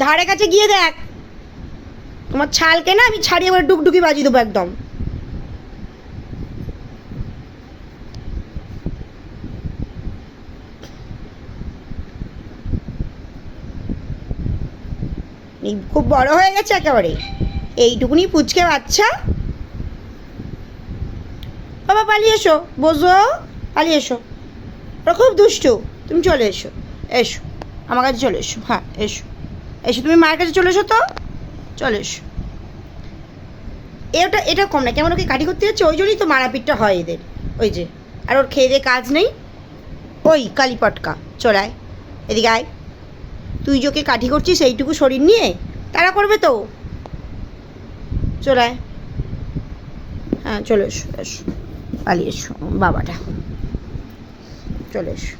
ধারে কাছে গিয়ে দেখ, তোমার ছালকে না আমি ছাড়িয়ে এবার ডুকডুকি বাজিয়ে দেবো একদম। খুব বড় হয়ে গেছে একেবারে, এইটুকুনি পুচকে বাচ্চা। বাবা পালিয়ে এসো, বোঝো, পালিয়ে এসো, ওরা খুব দুষ্টু। তুমি চলে এসো, এসো আমার কাছে চলে এসো, হ্যাঁ এসো এসো, তুমি মায়ের কাছে চলে এসো তো, চলে এসো। এটা কম না, কেমন ওকে কাটি করতে যাচ্ছে, ওই জন্যই তো মারাপিটটা হয় এদের। ওই যে, আর ওর খেয়ে দিয়ে কাজ নেই, ওই কালীপটকা চলায় এদিকে আয়। তুই যে ওকে কাঠি করছিস এইটুকু শরীর নিয়ে, তারা করবে তো, চলায়। হ্যাঁ চলে এসো, এসো পালিয়ে এসো বাবাটা, চলে এসো।